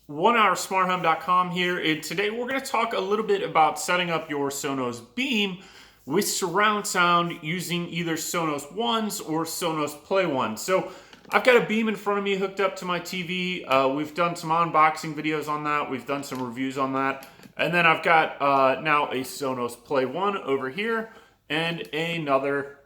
OneHourSmartHome.com here, and today we're going to talk a little bit about setting up your Sonos Beam with surround sound using either Sonos Ones or Sonos Play Ones. So I've got a Beam in front of me hooked up to my TV. We've done some unboxing videos on that. We've done some reviews on that. And then I've got now a Sonos Play One over here and another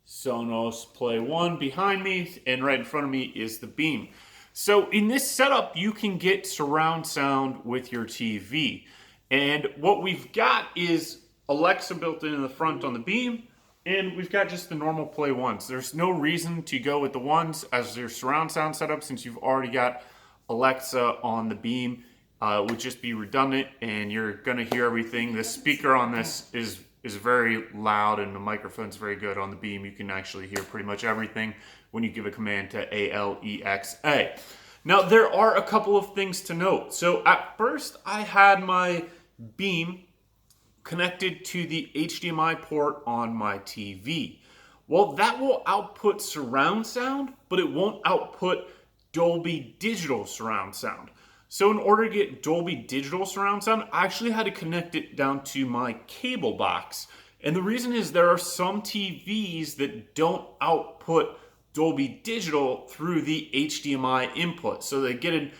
Sonos Play One behind me, and right in front of me is the Beam. So in this setup, you can get surround sound with your TV. And what we've got is Alexa built in the front on the Beam, and we've got just the normal Play Ones. There's no reason to go with the Ones as their surround sound setup since you've already got Alexa on the Beam. It would just be redundant, and you're gonna hear everything. The speaker on this is very loud, and the microphone's very good on the Beam. You can actually hear pretty much everything when you give a command to Alexa. Now, there are a couple of things to note. So at first, I had my Beam connected to the HDMI port on my TV. Well, that will output surround sound, but it won't output Dolby Digital surround sound. So in order to get Dolby Digital surround sound, I actually had to connect it down to my cable box. And the reason is there are some TVs that don't output Dolby Digital through the HDMI input. So they get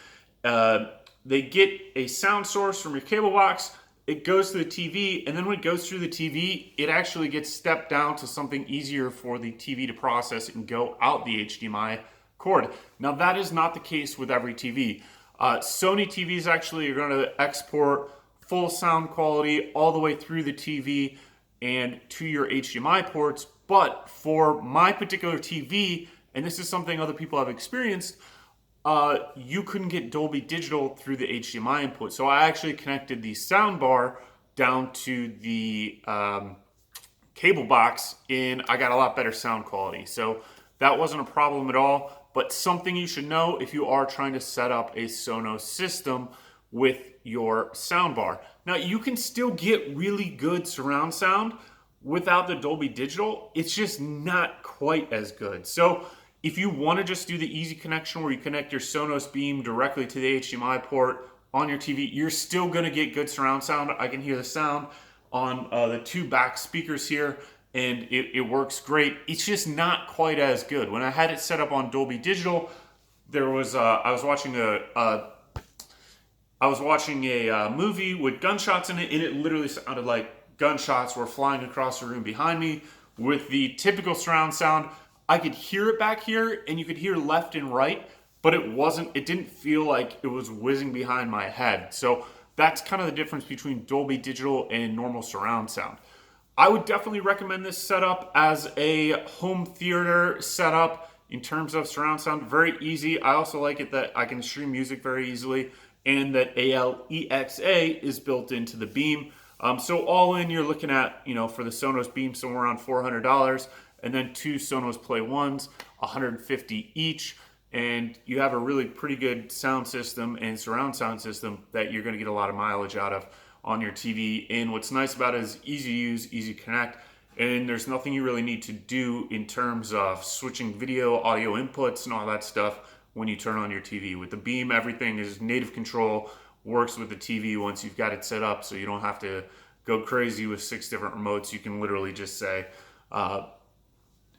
a sound source from your cable box, it goes to the TV, and then when it goes through the TV, it actually gets stepped down to something easier for the TV to process and go out the HDMI cord. Now that is not the case with every TV. Sony TVs actually are going to export full sound quality all the way through the TV and to your HDMI ports. But for my particular TV, and this is something other people have experienced, you couldn't get Dolby Digital through the HDMI input. So I actually connected the sound bar down to the cable box, and I got a lot better sound quality. So that wasn't a problem at all. But something you should know if you are trying to set up a Sonos system with your soundbar. Now, you can still get really good surround sound without the Dolby Digital. It's just not quite as good. So if you want to just do the easy connection where you connect your Sonos Beam directly to the HDMI port on your TV, you're still going to get good surround sound. I can hear the sound on the two back speakers here, and it works great. It's just not quite as good. When I had it set up on Dolby Digital, there was I was watching a movie with gunshots in it, and it literally sounded like gunshots were flying across the room behind me. With the typical surround sound, I could hear it back here, and you could hear left and right, but it didn't feel like it was whizzing behind my head. So that's kind of the difference between Dolby Digital and normal surround sound. I would definitely recommend this setup as a home theater setup in terms of surround sound. Very easy. I also like it that I can stream music very easily, and that Alexa is built into the Beam. So all in, you're looking at, for the Sonos Beam, somewhere around $400, and then two Sonos Play Ones, $150 each. And you have a really pretty good sound system and surround sound system that you're going to get a lot of mileage out of on your TV. And what's nice about it is easy to use, easy to connect, and there's nothing you really need to do in terms of switching video, audio inputs, and all that stuff when you turn on your TV. With the Beam, everything is native control, works with the TV once you've got it set up, so you don't have to go crazy with 6 different remotes. You can literally just say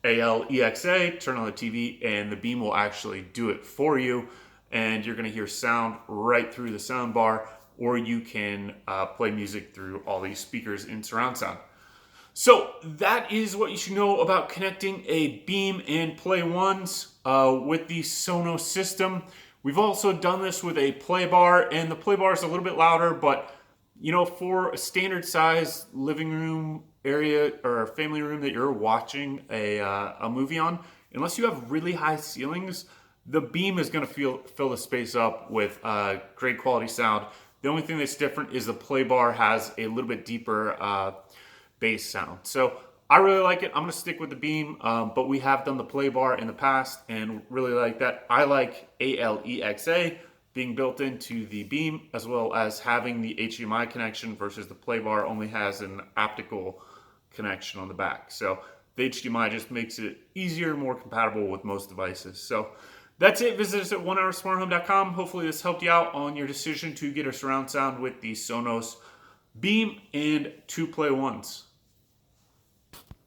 Alexa, turn on the TV, and the Beam will actually do it for you, and you're going to hear sound right through the sound bar, or you can play music through all these speakers in surround sound. So that is what you should know about connecting a Beam and Play Ones with the Sonos system. We've also done this with a Play Bar, and the Play Bar is a little bit louder, but for a standard size living room area or family room that you're watching a movie on, unless you have really high ceilings, the Beam is going to fill the space up with great quality sound. The only thing that's different is the Play Bar has a little bit deeper bass sound. So I really like it. I'm going to stick with the Beam, but we have done the Play Bar in the past and really like that. I like Alexa being built into the Beam, as well as having the HDMI connection versus the Play Bar only has an optical connection on the back. So the HDMI just makes it easier and more compatible with most devices. So That's it. Visit us at onehoursmarthome.com. Hopefully this helped you out on your decision to get a surround sound with the Sonos Beam and 2 Play Ones.